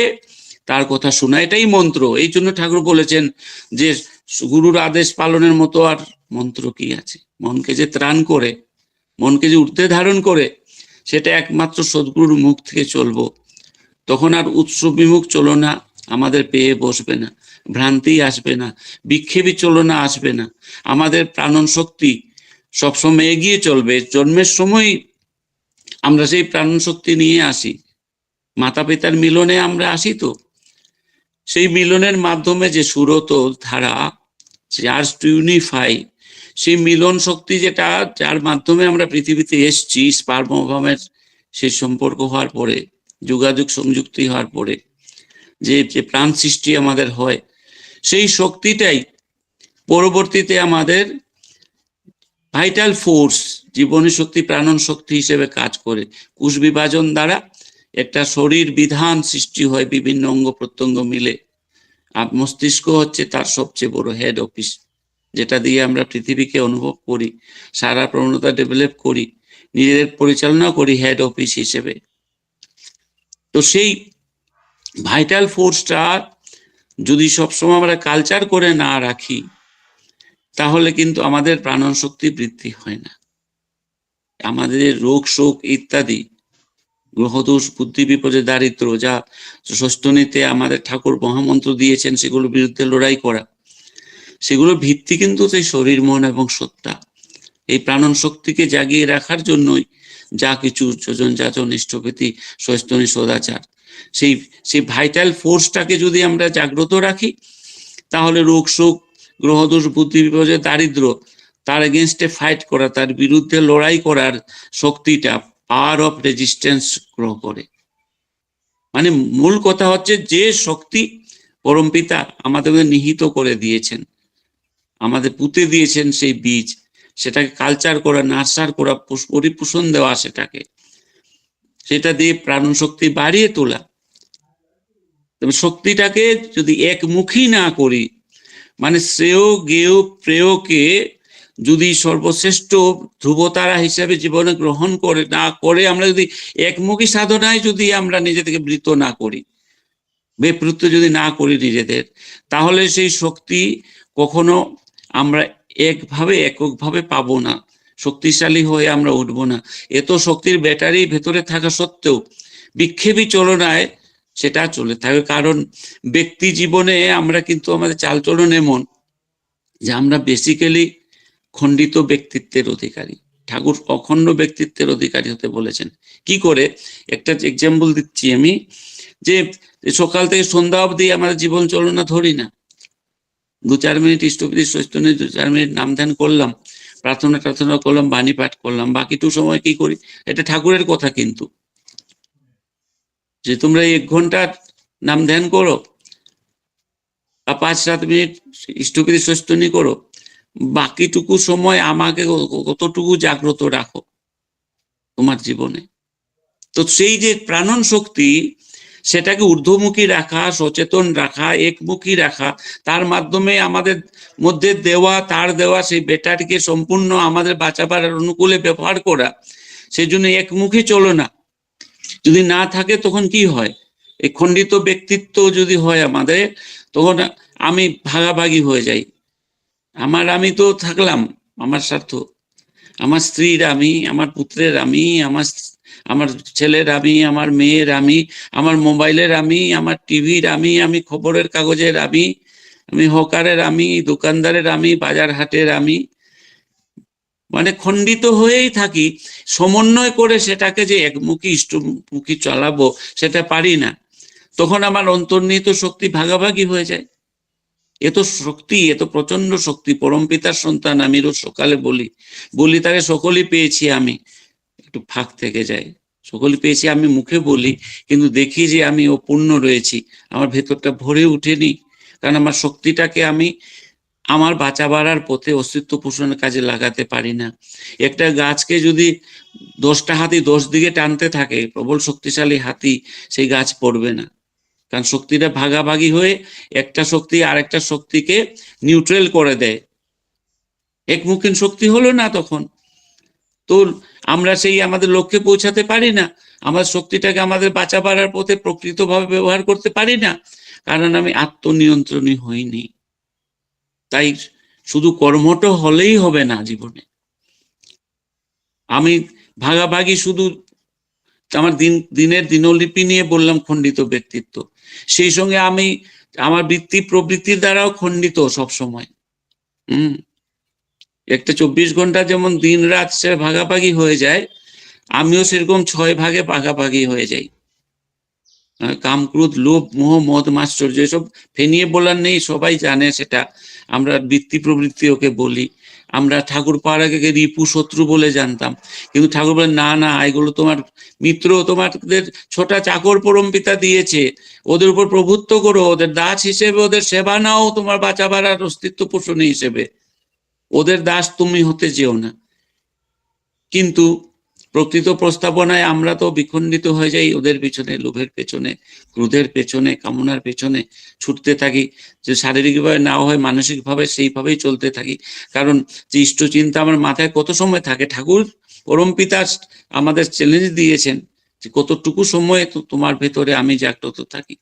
তার কথা শোনা, এটাই মন্ত্র। এই জন্য ঠাকুর বলেছেন যে গুরুর আদেশ পালনের মতো আর মন্ত্র কি আছে। মনকে যে ত্রাণ করে, মনকে যে ঊর্ধ্বে ধারণ করে, সেটা একমাত্র সদ্গুরুর মুখ থেকে চলবো। তখন আর উৎস বিমুখ চলনা আমাদের পেয়ে বসবে না, ভ্রান্তি আসবে না, বিক্ষেপী চলনা আসবে না। আমাদের প্রাণন শক্তি সবসময় এগিয়ে চলবে। জন্মের সময় আমরা সেই প্রাণন শক্তি নিয়ে আসি, মাতা পিতার মিলনে আমরা আসি, তো সেই মিলনের মাধ্যমে যে সুরত ধারা, জাস্ট টু ইউনিফাই, সেই মিলন শক্তি যেটা, যার মাধ্যমে আমরা পৃথিবীতে এসছি, স্পার্মভাবের সেই সম্পর্ক হওয়ার পরে, যোগাযোগ সংযুক্তি হওয়ার পরে যে প্রাণ সৃষ্টি আমাদের হয়, সেই শক্তিটাই পরবর্তীতে আমাদের ভাইটাল ফোর্স, জীবনী শক্তি, প্রাণন শক্তি হিসেবে কাজ করে। কোষ বিভাজন দ্বারা একটা শরীর বিধান সৃষ্টি হয়, বিভিন্ন অঙ্গ প্রত্যঙ্গ মিলে। আর মস্তিষ্ক হচ্ছে তার সবচেয়ে বড় হেড অফিস, যেটা দিয়ে আমরা পৃথিবীকে অনুভব করি, সারা প্রবণতা ডেভেলপ করি, নিজেদের পরিচালনা করি হেড অফিস হিসেবে। তো সেই ভাইটাল ফোর্সটা যদি সবসময় আমরা কালচার করে না রাখি, তাহলে কিন্তু আমাদের প্রাণন শক্তি বৃদ্ধি হয় না। আমাদের রোগ শোক ইত্যাদি, গ্রহদোষ, বুদ্ধি বিপর্যয়, দারিদ্র, যা ষষ্ঠনীতে আমাদের ঠাকুর মহামন্ত্র দিয়েছেন, সেগুলোর বিরুদ্ধে লড়াই করা, সেগুলোর ভিত্তি কিন্তু সেই শরীর, মন এবং সত্তা। এই প্রাণন শক্তিকে জাগিয়ে রাখার জন্যই যা কিছু যোজন, যাচন, ইষ্টভীতি, সস্তনী, সদাচার, সেই ভাইটাল ফোর্সটাকে যদি আমরা জাগ্রত রাখি, তাহলে রোগ শোক, গ্রহদোষ, বুদ্ধি বিপর্যয়, দারিদ্র, তার এগেনস্টে ফাইট করা, তার বিরুদ্ধে লড়াই করার শক্তিটা, পাওয়ার অফ রেজিস্ট্যান্স গ্রহ করে। মানে মূল কথা হচ্ছে যে শক্তি পরমপিতা আমাদের নিহিত করে দিয়েছেন, আমাদের পুঁতে দিয়েছেন সেই বীজ, সেটাকে কালচার করা, নার্সার করা, পরিপোষণ দেওয়া, সেটা দিয়ে প্রাণন শক্তি বাড়িয়ে তোলা। তবে শক্তিটাকে যদি একমুখী না করি, মানে শ্রেয় জ্ঞেয় প্রেয়কে যদি সর্বশ্রেষ্ঠ ধ্রুবতারা হিসেবে জীবনে গ্রহণ করে না করে, আমরা যদি একমুখী সাধনায় যদি আমরা নিজে থেকে বৃত না করি, বেপৃত্ত যদি না করি নিজেদের, তাহলে সেই শক্তি কখনো আমরা এককভাবে পাবো না, শক্তিশালী হয়ে আমরা উঠবো না। এত শক্তির ব্যাটারি ভেতরে থাকা সত্ত্বেও বিক্ষেপী চলনায় সেটা চলে থাকে। কারণ ব্যক্তি জীবনে আমরা কিন্তু আমাদের চালচলন এমন যে আমরা বেসিক্যালি খণ্ডিত ব্যক্তিত্বের অধিকারী। ঠাকুর অখণ্ড ব্যক্তিত্বের অধিকারী হতে বলেছেন। কি করে? একটা এক্সাম্পল দিচ্ছি আমি, যে সকাল থেকে সন্ধ্যা অবধি আমাদের জীবন চলনা ধরি না, 2-4 মিনিট ইষ্টপতি সস্তনে 2-4 মিনিট নাম ধ্যান করলাম, প্রার্থনা করলাম, বাণী পাঠ করলাম, বাকিটু সময় কি করি? এটা ঠাকুরের কথা কিন্তু, যে তোমরা 1 ঘন্টা নাম ধ্যান করো বা 5-7 মিনিট ইষ্টপতি সস্তনী করো, বাকিটুকু সময় আমাকে কতটুকু জাগ্রত রাখো তোমার জীবনে। তো সেই যে প্রাণন শক্তি, সেটাকে ঊর্ধ্বমুখী রাখা, সচেতন রাখা, একমুখী রাখা, তার মাধ্যমে আমাদের মধ্যে তার দেওয়া সেই ব্যাটারিকে সম্পূর্ণ আমাদের বাঁচাবার অনুকূলে ব্যবহার করা। সেই জন্য একমুখী চলো না যদি না থাকে, তখন কি হয়? এই খণ্ডিত ব্যক্তিত্ব যদি হয় আমাদের, তখন আমি ভাগাভাগি হয়ে যাই। আমি তো থাকলাম আমার স্বার্থ, আমার স্ত্রীর আমি, আমার পুত্রের আমি, আমার আমার ছেলের আমি, আমার মেয়ের আমি, আমার মোবাইলের আমি, আমার টিভির আমি খবরের কাগজের আমি হকারের আমি, দোকানদারের আমি, বাজার হাটের আমি, মানে খণ্ডিত হয়েই থাকি। সমন্বয় করে সেটাকে যে একমুখী ইষ্টমুখী চালাবো সেটা পারি না। তখন আমার অন্তর্নিহিত শক্তি ভাগাভাগি হয়ে যায়। এত শক্তি, এত প্রচন্ড শক্তি, পরমপিতার সন্তান আমি রোজ সকালে বলি তাকে সকলই পেয়েছি আমি, একটু ফাঁক থেকে যায়, সকলই পেয়েছি আমি মুখে বলি, কিন্তু দেখি যে আমি অপূর্ণ রয়েছি, আমার ভেতরটা ভরে উঠেনি, কারণ আমার শক্তিটাকে আমি আমার বাঁচা বাড়ার পথে অস্তিত্ব পোষণের কাজে লাগাতে পারি না। একটা গাছকে যদি 10টা হাতি 10 দিকে টানতে থাকে, প্রবল শক্তিশালী হাতি, সেই গাছ পড়বে না, কারণ শক্তিটা ভাগাভাগি হয়ে একটা শক্তি আরেকটা শক্তিকে নিউট্রাল করে দেয়, একমুখী শক্তি হলো না তখন। তো আমরা সেই আমাদের লক্ষ্যে পৌঁছাতে পারি না, আমার শক্তিটাকে আমাদের বাঁচা বাড়ার পথে প্রকৃতভাবে ব্যবহার করতে পারি না, কারণ আমি আত্মনিয়ন্ত্রণী হইনি। তাই শুধু কর্মঠ হলেই হবে না জীবনে, আমি ভাগাভাগি শুধু আমার দিনের দিনলিপি নিয়ে বললাম খণ্ডিত ব্যক্তিত্ব, সেই সঙ্গে আমি আমার বৃত্তি প্রবৃত্তির দ্বারাও খণ্ডিত সব সময়। একটা 24 ঘন্টা যেমন দিন রাত সে ভাগাভাগি হয়ে যায়, আমিও সেরকম 6 ভাগে ভাগাভাগি হয়ে যাই। কাম, ক্রোধ, লোভ, মোহ, মদ, মাশ্চর্য, এসব ফেনিয়ে বলার নেই, সবাই জানে সেটা। আমরা বৃত্তি প্রবৃত্তি ওকে বলি। আমরা ঠাকুর পাড়াকে রিপু শত্রু বলে জানতাম, কিন্তু ঠাকুর বলেন না না, এগুলো তোমার মিত্র, তোমাদের ছোটা চাকর পরমপিতা দিয়েছে, ওদের উপর প্রভুত্ব করো, ওদের দাস হিসেবে ওদের সেবা নাও, তোমার বাঁচা বাড়ার অস্তিত্ব পোষণী হিসেবে, ওদের দাস তুমি হতে যেও না। কিন্তু প্রকৃত প্রস্তাবনায় আমরা তো বিখণ্ডিত হয়ে যাই, ওদের পিছনে, লোভের পেছনে, ক্রোধের পেছনে, কামনার পেছনে ছুটতে থাকি, যে শারীরিকভাবে না হয় মানসিকভাবে সেইভাবেই চলতে থাকি। কারণ যে ইষ্ট চিন্তা আমার মাথায় কত সময় থাকে, ঠাকুর পরমপিতা আমাদের চ্যালেঞ্জ দিয়েছেন যে কতটুকু সময় তোমার ভেতরে আমি জাগ্রত থাকি।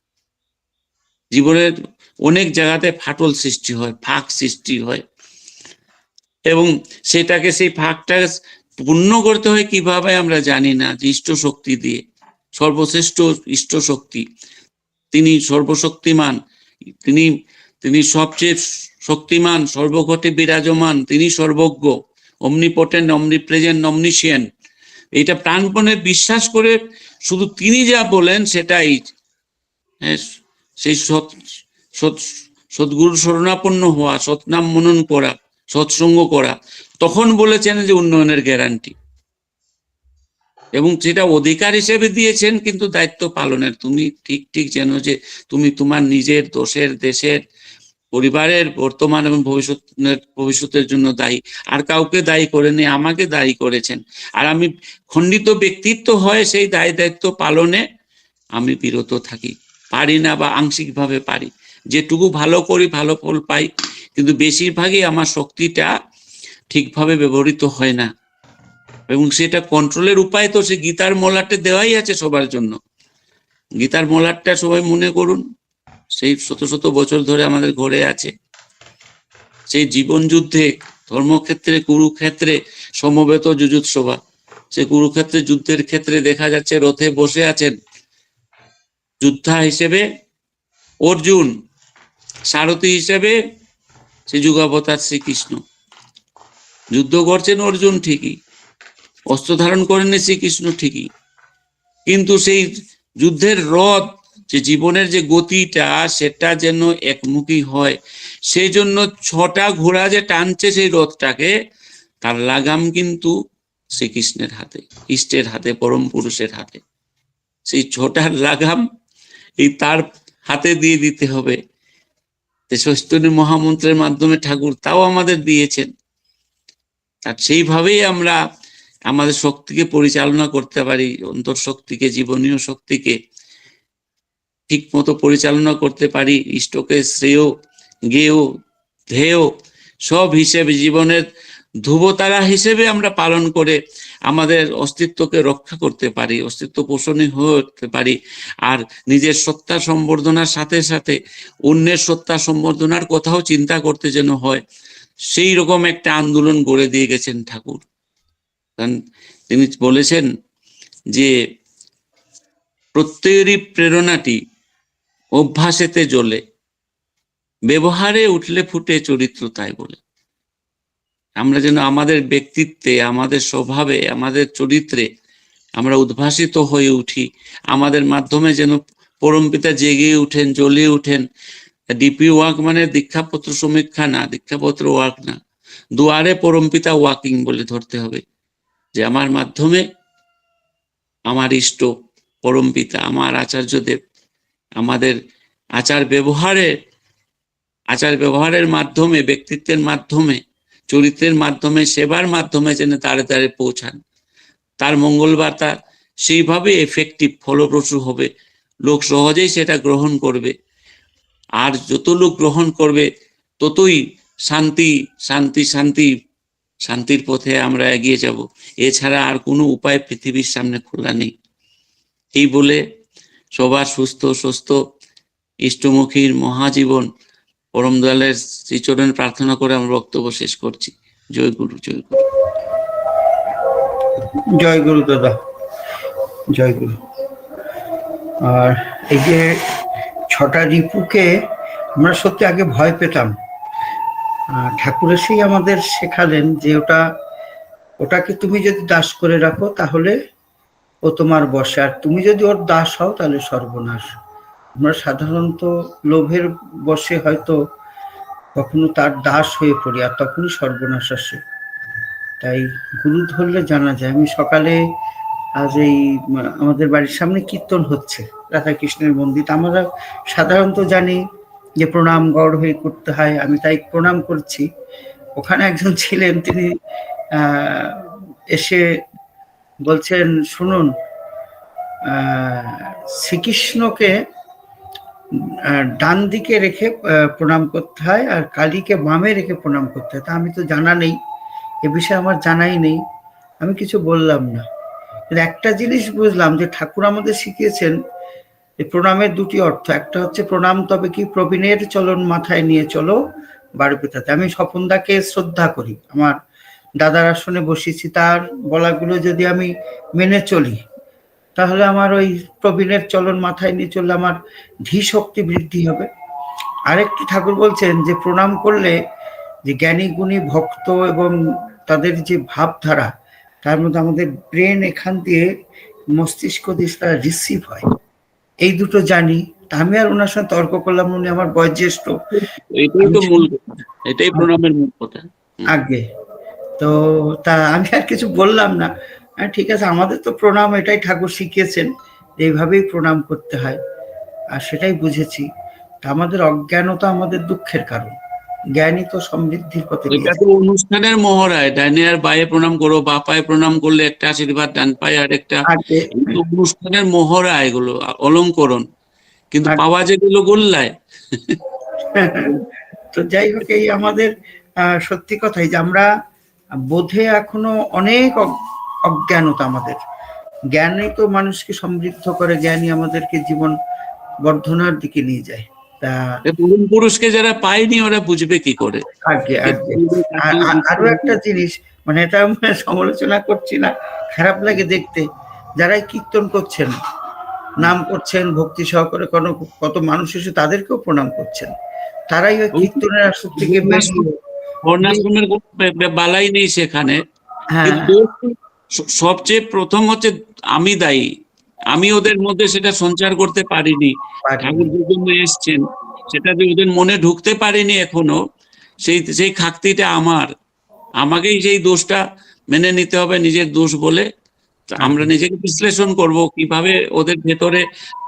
জীবনের অনেক জায়গাতে ফাটল সৃষ্টি হয়, ফাঁক সৃষ্টি হয়, এবং সেটাকে, সেই ফাঁকটা পূর্ণ করতে হয় কিভাবে আমরা জানি না, যে ইষ্ট শক্তি দিয়ে, সর্বশ্রেষ্ঠ ইষ্ট শক্তি, তিনি সর্বশক্তিমান, তিনি সবচেয়ে শক্তিমান, সর্বঘটে বিরাজমান, তিনি সর্বজ্ঞ, অমনিপটেন্ট, অমনিপ্রেজেন্ট, অমনিশিয়েন্ট। এটা প্রাণপণে বিশ্বাস করে শুধু তিনি যা বলেন সেটাই, সেই সদ্গুরু শরণাপন্ন হওয়া, সৎনাম মনন করা, সৎসঙ্গ করা, তখন বলেছেন যে উন্নয়নের গ্যারান্টি, এবং সেটা অধিকার হিসেবে দিয়েছেন, কিন্তু দায়িত্ব পালনের। তুমি ঠিক যেন যে তুমি তোমার নিজের, দোষের, দেশের, পরিবারের বর্তমান এবং ভবিষ্যতের জন্য দায়ী, আর কাউকে দায়ী করেনি, আমাকে দায়ী করেছেন। আর আমি খণ্ডিত ব্যক্তিত্ব হয় সেই দায়িত্ব পালনে আমি বিরত থাকি, পারি না, বা আংশিকভাবে পারি, যেটুকু ভালো করি ভালো ফল পাই, কিন্তু বেশিরভাগই আমার শক্তিটা ঠিকভাবে ব্যবহৃত হয় না। এবং সেটা কন্ট্রোলের উপায় তো সে গীতার মলাটে দেওয়াই আছে সবার জন্য। গীতার মলাটটা সবাই মনে করুন, সেই শত শত বছর ধরে আমাদের ঘরে আছে। সেই জীবন যুদ্ধে, ধর্মক্ষেত্রে, কুরুক্ষেত্রে সমবেত যুযুৎসভা, সে কুরুক্ষেত্রে যুদ্ধের ক্ষেত্রে দেখা যাচ্ছে রথে বসে আছেন যোদ্ধা হিসেবে অর্জুন, সারথী হিসেবে সে যুগাবতার শ্রীকৃষ্ণ। যুদ্ধ করছেন অর্জুন ঠিকই, অস্ত্র ধারণ করেন শ্রীকৃষ্ণ ঠিকই, কিন্তু সেই যুদ্ধের রথ, যে জীবনের যে গতিটা, সেটা যেন একমুখী হয়, সেই জন্য 6টা ঘোড়া যে টানছে সেই রথটাকে, তার লাগাম কিন্তু শ্রীকৃষ্ণের হাতে, ইষ্টের হাতে, পরম পুরুষের হাতে। সেই 6টার লাগাম এই তার হাতে দিয়ে দিতে হবে। ষষ্ঠী মহামন্ত্রের মাধ্যমে ঠাকুর তাও আমাদের দিয়েছেন। আর সেইভাবেই আমরা আমাদের শক্তিকে পরিচালনা করতে পারি, অন্তর্শক্তিকে, জীবনীয় শক্তিকে ঠিক মতো পরিচালনা করতে পারি, ইষ্টকে শ্রেয়, জ্ঞেয়, ধ্যেয় সব হিসেবে, জীবনের ধ্রুবতারা হিসেবে আমরা পালন করে আমাদের অস্তিত্বকে রক্ষা করতে পারি, অস্তিত্ব পোষণী হতে পারি। আর নিজের সত্তা সম্বর্ধনার সাথে সাথে অন্যের সত্তা সম্বর্ধনার কথাও চিন্তা করতে যেন হয়, সেই রকম একটা আন্দোলন গড়ে দিয়ে গেছেন ঠাকুর। কারণ তিনি বলেছেন যে প্রত্যয়েরই প্রেরণাটি অভ্যাসেতে জ্বলে, ব্যবহারে উঠলে ফুটে চরিত্র তাই বলে। আমরা যেন আমাদের ব্যক্তিত্বে, আমাদের স্বভাবে, আমাদের চরিত্রে আমরা উদ্ভাসিত হয়ে উঠি, আমাদের মাধ্যমে যেন পরমপিতা জেগে উঠেন, জ্বলে উঠেন। ডিপি ওয়ার্ক মানে দীক্ষাপত্র সমীক্ষা না, দীক্ষাপত্র ওয়ার্ক না, দুয়ারে পরমপিতা ওয়াকিং বলে ধরতে হবে। যে আমার মাধ্যমে আমার ইষ্ট পরমপিতা, আমার আচার্যদেব, আমাদের আচার ব্যবহারের মাধ্যমে, ব্যক্তিত্বের মাধ্যমে, চরিত্রের মাধ্যমে, সেবার মাধ্যমে যেন তারে তারে পৌঁছান। তার মঙ্গলবার্তা সেইভাবে এফেক্টিভ, ফলপ্রসূ হবে, লোক সহজেই সেটা গ্রহণ করবে। আর যত লোক গ্রহণ করবে ততই শান্তি শান্তি শান্তি শান্তির পথে আমরা এগিয়ে যাব। এছাড়া আর কোনো উপায় পৃথিবীর সামনে খোলা নেই। এই বলে সবার সুস্থ ইষ্টমুখীর মহাজীবন পরম দয়ালের শ্রীচরণ প্রার্থনা করে আমার বক্তব্য শেষ করছি। জয় গুরু, জয় গুরু। জয় গুরু দাদা, জয় গুরু। আর এই যে 6টা রিপুকে আমরা সত্যি আগে ভয় পেতাম, ঠাকুর এসেই আমাদের শেখালেন যে ওটাকে তুমি যদি দাস করে রাখো তাহলে ও তোমার বশে, আর তুমি যদি ওর দাস হও তাহলে সর্বনাশ। আমরা সাধারণত লোভের বশে হয়তো কখনো তার দাস হয়ে পড়ি, আর তখনই সর্বনাশ আসে। তাই গুরু ধরলে জানা যায়। আমি সকালে আজ এই আমাদের বাড়ির সামনে কীর্তন হচ্ছে, রাধাকৃষ্ণের মন্দির। আমরা সাধারণত জানি যে প্রণাম গড় হয়ে করতে হয়, আমি তাই প্রণাম করছি। ওখানে একজন ছিলেন, তিনি এসে বলছেন, শুনুন, শ্রীকৃষ্ণকে ডান দিকে রেখে প্রণাম করতে হয় আর কালীকে বামে রেখে প্রণাম করতে হয়। তা আমি তো জানা নেই, এ বিষয়ে আমার জানাই নেই, আমি কিছু বললাম না। একটা জিনিস বুঝলাম যে ঠাকুর আমাদের শিখিয়েছেন এই প্রণামের দুটি অর্থ। একটা হচ্ছে প্রণাম তবে কি প্রবীণের চলন মাথায় নিয়ে চলো বারোপিতাতে। আমি স্বপনদাকে শ্রদ্ধা করি, আমার দাদার আসনে বসেছি, তার বলাগুলো যদি আমি মেনে চলি তাহলে আমার ওই প্রবীণের চলন মাথায় নিয়ে চললে আমার ধী শক্তি বৃদ্ধি হবে। আরেকটি ঠাকুর বলছেন যে প্রণাম করলে যে জ্ঞানী গুণী ভক্ত এবং তাদের যে ভাবধারা, তার মধ্যে আমাদের ব্রেন এখান দিয়ে মস্তিষ্ক দিয়ে তারা রিসিভ হয়। এই দুটো জানি। আমি আর ওনার সঙ্গে তর্ক করলাম, উনি আমার বয়োজ্যেষ্ঠ, এটাই তো মূল কথা, এটাই প্রণামের মূল কথা আগে। তো তা আমি আর কিছু বললাম না। ঠিক আছে, আমাদের তো প্রণাম এটাই ঠাকুর শিখিয়েছেন, এইভাবেই প্রণাম করতে হয়, আর সেটাই বুঝেছি। তা আমাদের অজ্ঞানতা আমাদের দুঃখের কারণ, জ্ঞানই তো সমৃদ্ধির পথে। এটা তো অনুষ্ঠানের মহড়ায়, ডাইনে আর বায়ে প্রণাম করো, বা পায়ে প্রণাম করলে একটা আশীর্বাদ, ডান পায়ে আর একটা। অনুষ্ঠানের মহড়া এগুলো অলঙ্করণ, কিন্তু পাওয়া যেগুলো গোল্লায়। তো যাই হোক, এই আমাদের সত্যি কথাই যে আমরা বোধে এখনো অনেক অজ্ঞানতা আমাদের। জ্ঞানই তো মানুষকে সমৃদ্ধ করে, জ্ঞানই আমাদেরকে জীবন বর্ধনার দিকে নিয়ে যায়। তা পরম পুরুষকে যারা পায়নি ওরা বুঝবে কি করে। আরো একটা জিনিস, মানে এটা সমালোচনা করছি না, খারাপ লাগে দেখতে, যারা কীর্তন করছেন, নাম করছেন ভক্তি সহকারে, কত মানুষ এসে তাদেরকেও প্রণাম করছেন, তারাই ওই কীর্তনের আসর থেকে বর্ণাশ্রমের বালাই নেই সেখানে। সবচেয়ে প্রথম হচ্ছে আমি দায়ী, আমি ওদের মধ্যে সেটা সঞ্চার করতে পারিনি। ঠাকুর যে জন্য এসছেন সেটা যে ওদের মনে ঢুকতে পারিনি এখনো, সেই খাকতিটা আমাকেই সেই দোষটা মেনে নিতে হবে, নিজের দোষ বলে। আমরা নিজেকে বিশ্লেষণ করব কিভাবে ওদের ভেতরে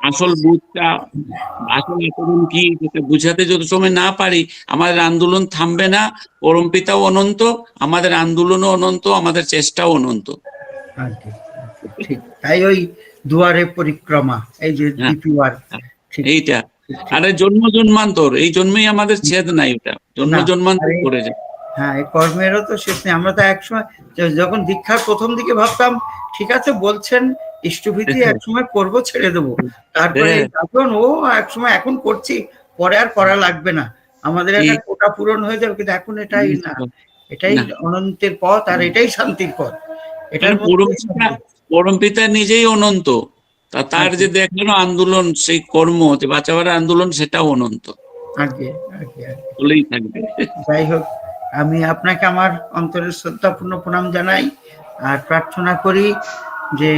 আসল বুঝটা, আসল আচরণ কি, বুঝাতে যত সময় না পারি আমাদের আন্দোলন থামবে না। পরমপিতাও অনন্ত, আমাদের আন্দোলনও অনন্ত, আমাদের চেষ্টাও অনন্ত। তাই ওই দুয়ারে পরিক্রমা, এই যে এইটা, আরে জন্ম জন্মান্তর, এই জন্মেই আমাদের ছেদ নাই, ওটা জন্ম জন্মান্তর করে যায়। হ্যাঁ, এই কর্মেরও তো শেষ নেই। আমরা তো একসময় যখন দীক্ষার প্রথম দিকে ভাবতাম ঠিক আছে বলছেন ইষ্টভীতি একসময় করবো, ছেড়ে দেবো, তারপরে তখন একসময় এখন করছি, পরে আর করা লাগবে না, আমাদের একটা কোটা পূরণ হয়ে যাবে। কিন্তু এখন এটাই না, এটাই অনন্তের পথ, আর এটাই শান্তির পথ। এটার পরমপিতা নিজেই অনন্ত, তার যে দেখানো আন্দোলন, সেই কর্ম, যে বাঁচাবার আন্দোলন, সেটাও অনন্ত, আগে আগে আগে। বলেই থাকবে। যাই হোক, আমি আপনাকে আমার অন্তরের শ্রদ্ধাপূর্ণ প্রণাম জানাই আর প্রার্থনা করি যে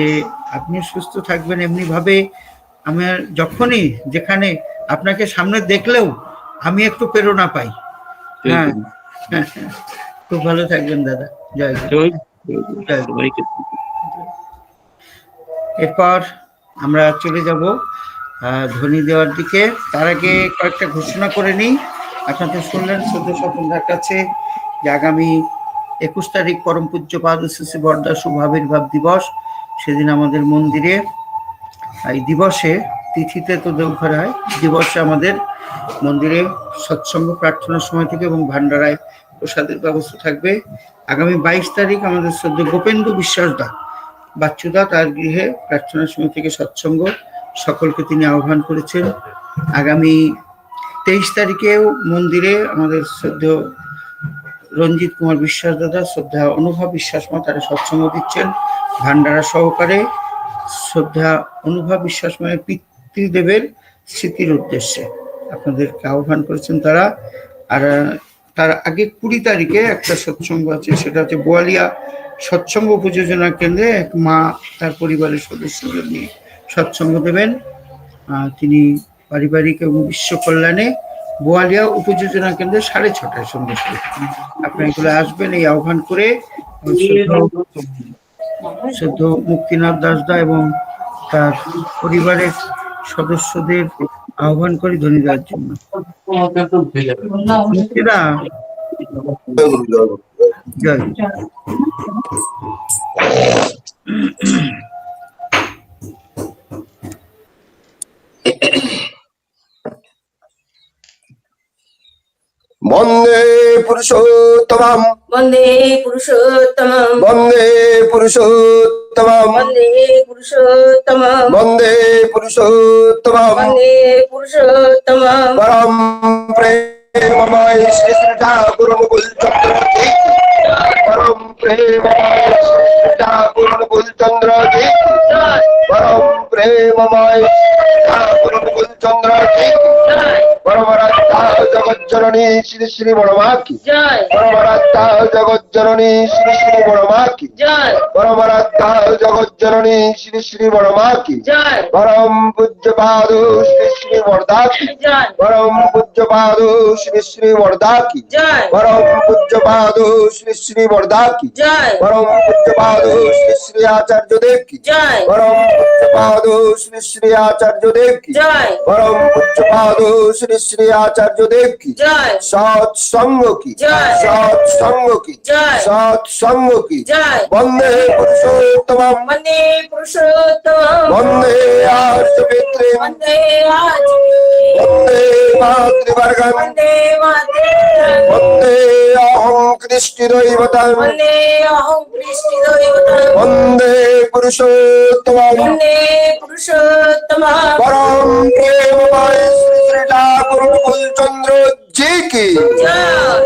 আপনি সুস্থ থাকবেন। এমনি ভাবে আমি যখনই যেখানে আপনাকে সামনে দেখলেও আমি একটু প্রেরণা পাই। হ্যাঁ, খুব ভালো থাকবেন দাদা। জয় গুরু। সবাইকে এরপর আমরা চলে যাব ধ্বনি দেওয়ার দিকে। তার আগে কয়েকটা ঘোষণা করে নিই। আপনাদের শুনলেন শ্রদ্ধা স্বপনদার কাছে যে আগামী 21 তারিখ পরম পূজ্যপাদ শ্রী বরদা শুভ আবির্ভাব দিবস। সেদিন আমাদের মন্দিরে এই দিবসে, তিথিতে তো দেওঘর হয়, দিবসে আমাদের মন্দিরে সৎসঙ্গ প্রার্থনার সময় থেকে এবং ভান্ডারায় প্রসাদের ব্যবস্থা থাকবে। আগামী 22 তারিখ আমাদের শ্রদ্ধা গোপেন্দু বিশ্বাসদা বাচ্চুদা, তার গৃহে প্রার্থনার সময় থেকে সৎসঙ্গ সকলকে তিনি আহ্বান করেছেন। আগামী 23 তারিখেও মন্দিরে আমাদের শ্রদ্ধা রঞ্জিত কুমার বিশ্বাস দাদা, শ্রদ্ধা অনুভব বিশ্বাস মা, তারা সৎসঙ্গ দিচ্ছেন ভান্ডারা সহকারে। শ্রদ্ধা অনুভব বিশ্বাস মায়ের পিতৃদেবের স্মৃতির উদ্দেশ্যে আপনাদেরকে আহ্বান করেছেন তারা। আর তার আগে 20 তারিখে একটা সৎসঙ্গ আছে, সেটা হচ্ছে বোয়ালিয়া সৎসঙ্গ উপযোজনা কেন্দ্রে এক মা তার পরিবারের সদস্যদের নিয়ে সৎসঙ্গ দেবেন। তিনি পারিবারিক এবং বিশ্ব কল্যাণে বোয়ালিয়া উপযোজনা কেন্দ্রে 6:30 সন্ধ্যা। আপনারা এগুলো আসবেন এই আহ্বান করে। শুদ্ধ মুক্তিনাথ দাসদা এবং তার পরিবারের সদস্যদের আহ্বান করি ধ্বনি দেওয়ার জন্য। মুক্তিদা, জয়। বন্দে পুরুষোত্তমম, বন্দে পুরুষোত্তমম, বন্দে পুরুষোত্তমম, বন্দে পুরুষোত্তমম, বন্দে পুরুষোত্তমম, বন্দে পুরুষোত্তমম। পরম প্রেমময় শ্রী শ্রী ঠাকুর মুকুল চন্দ্র কি, পরম প্রেমময় শ্রী শ্রী ঠাকুর মুকুল চন্দ্র কি, পরম প্রেমময় ঠাকুর মুকুল চন্দ্র কি, পরমরাত্মা জগজ্জননী শ্রী শ্রী বড়মা কি জয়, পরমরাত্মা জগজ্জননী শ্রী শ্রী বড়মা কি জয়, পরমরাত্মা জগজ্জননী শ্রী শ্রী বড়মা কি জয়, পরম পূজ্যপাদ শ্রী শ্রী বরদা কি, জয়, পরম পূজ্যপাদ শ্রী শ্রী বরদা কি, জয়, পরম পূজ্যপাদ শ্রী শ্রী বরদা কি, জয়, পরম পূজ্যপাদ শ্রী শ্রী আচার্য দেব কি, জয়, পরম পূজ্যপাদ শ্রী শ্রী আচার্য দেব কি, জয়, পরম পূজ্যপাদ শ্রী শ্রী আচার্য দেব কি, জয়, সৎসঙ্গ কি, জয়, সৎসঙ্গ কি, জয়, সৎসঙ্গ কি, জয়। বন্দে পুরুষোত্তমম, বন্দে পুরুষোত্তমম, বন্দে আর্য পিতৃম, বন্দে আজ, বন্দে মাতৃবর্গম, বন্দে মাতৃ, বন্দে অহং কৃষ্টিদৈবতম, বন্দে অহং কৃষ্ণদৈবতম, বন্দে পুরুষোত্তমম, বন্দে পুরুষোত্তমম। পরম প্রেমময় শ্রী শ্রী ঠাকুর মুকুল চন্দ্র জি কি জয়।